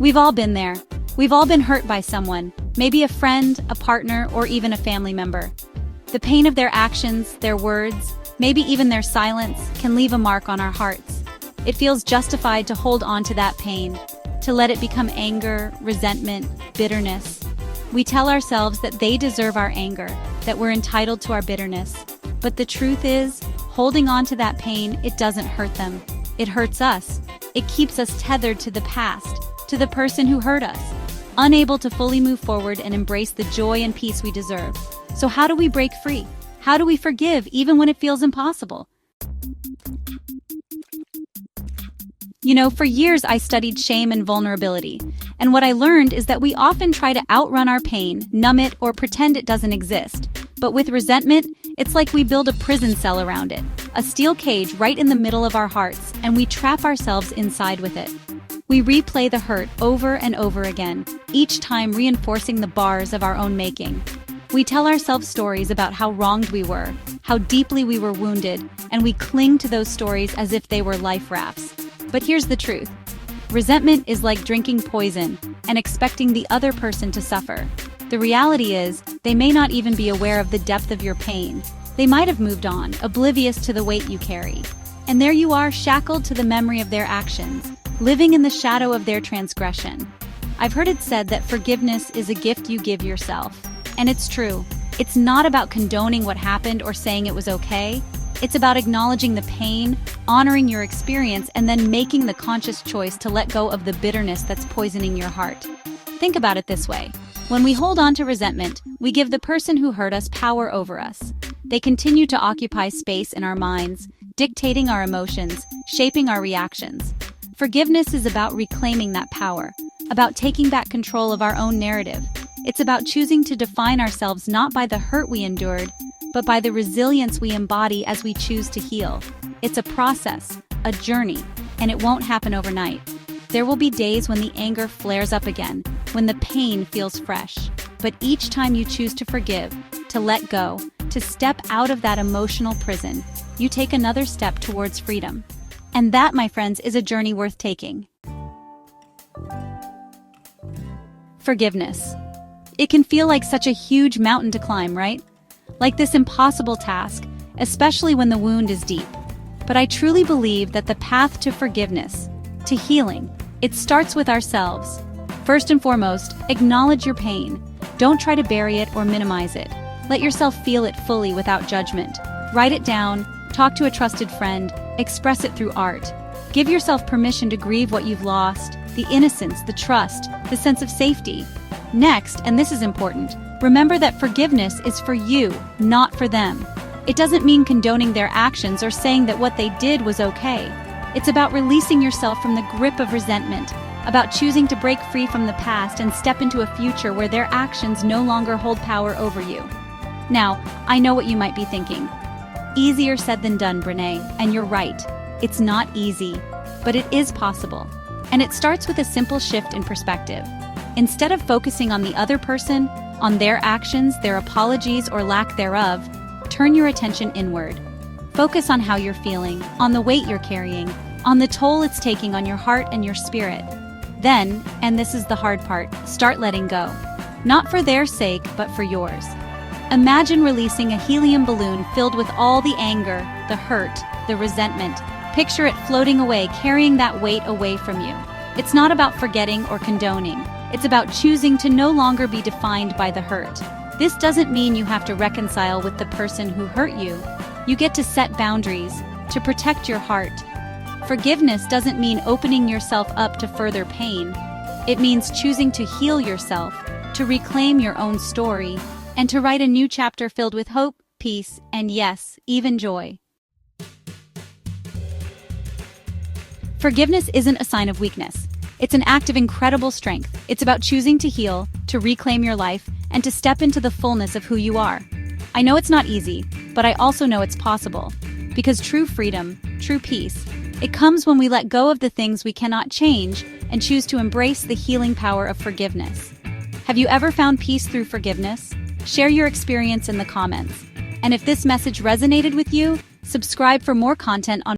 We've all been there. We've all been hurt by someone, maybe a friend, a partner, or even a family member. The pain of their actions, their words, maybe even their silence, can leave a mark on our hearts. It feels justified to hold on to that pain, to let it become anger, resentment, bitterness. We tell ourselves that they deserve our anger, that we're entitled to our bitterness. But the truth is, holding on to that pain, it doesn't hurt them. It hurts us. It keeps us tethered to the past, to the person who hurt us, unable to fully move forward and embrace the joy and peace we deserve. So how do we break free? How do we forgive even when it feels impossible? For years I studied shame and vulnerability, and what I learned is that we often try to outrun our pain, numb it, or pretend it doesn't exist. But with resentment, it's like we build a prison cell around it, a steel cage right in the middle of our hearts, and we trap ourselves inside with it. We replay the hurt over and over again, each time reinforcing the bars of our own making. We tell ourselves stories about how wronged we were, how deeply we were wounded, and we cling to those stories as if they were life rafts. But here's the truth. Resentment is like drinking poison and expecting the other person to suffer. The reality is, they may not even be aware of the depth of your pain. They might have moved on, oblivious to the weight you carry. And there you are, shackled to the memory of their actions, living in the shadow of their transgression. I've heard it said that forgiveness is a gift you give yourself. And it's true. It's not about condoning what happened or saying it was okay. It's about acknowledging the pain, honoring your experience, and then making the conscious choice to let go of the bitterness that's poisoning your heart. Think about it this way. When we hold on to resentment, we give the person who hurt us power over us. They continue to occupy space in our minds, dictating our emotions, shaping our reactions. Forgiveness is about reclaiming that power, about taking back control of our own narrative. It's about choosing to define ourselves not by the hurt we endured, but by the resilience we embody as we choose to heal. It's a process, a journey, and it won't happen overnight. There will be days when the anger flares up again, when the pain feels fresh. But each time you choose to forgive, to let go, to step out of that emotional prison, you take another step towards freedom. And that, my friends, is a journey worth taking. Forgiveness. It can feel like such a huge mountain to climb, right? Like this impossible task, especially when the wound is deep. But I truly believe that the path to forgiveness, to healing, it starts with ourselves. First and foremost, acknowledge your pain. Don't try to bury it or minimize it. Let yourself feel it fully without judgment. Write it down, talk to a trusted friend, express it through art. Give yourself permission to grieve what you've lost, the innocence, the trust, the sense of safety. Next, and this is important, remember that forgiveness is for you, not for them. It doesn't mean condoning their actions or saying that what they did was okay. It's about releasing yourself from the grip of resentment, about choosing to break free from the past and step into a future where their actions no longer hold power over you. Now, I know what you might be thinking. Easier said than done, Brene, and you're right. It's not easy, but it is possible. And it starts with a simple shift in perspective. Instead of focusing on the other person, on their actions, their apologies, or lack thereof, turn your attention inward. Focus on how you're feeling, on the weight you're carrying, on the toll it's taking on your heart and your spirit. Then, and this is the hard part, start letting go. Not for their sake, but for yours. Imagine releasing a helium balloon filled with all the anger, the hurt, the resentment. Picture it floating away, carrying that weight away from you. It's not about forgetting or condoning. It's about choosing to no longer be defined by the hurt. This doesn't mean you have to reconcile with the person who hurt you. You get to set boundaries, to protect your heart. Forgiveness doesn't mean opening yourself up to further pain. It means choosing to heal yourself, to reclaim your own story, and to write a new chapter filled with hope, peace, and yes, even joy. Forgiveness isn't a sign of weakness. It's an act of incredible strength. It's about choosing to heal, to reclaim your life, and to step into the fullness of who you are. I know it's not easy, but I also know it's possible. Because true freedom, true peace, it comes when we let go of the things we cannot change and choose to embrace the healing power of forgiveness. Have you ever found peace through forgiveness? Share your experience in the comments. And if this message resonated with you, subscribe for more content on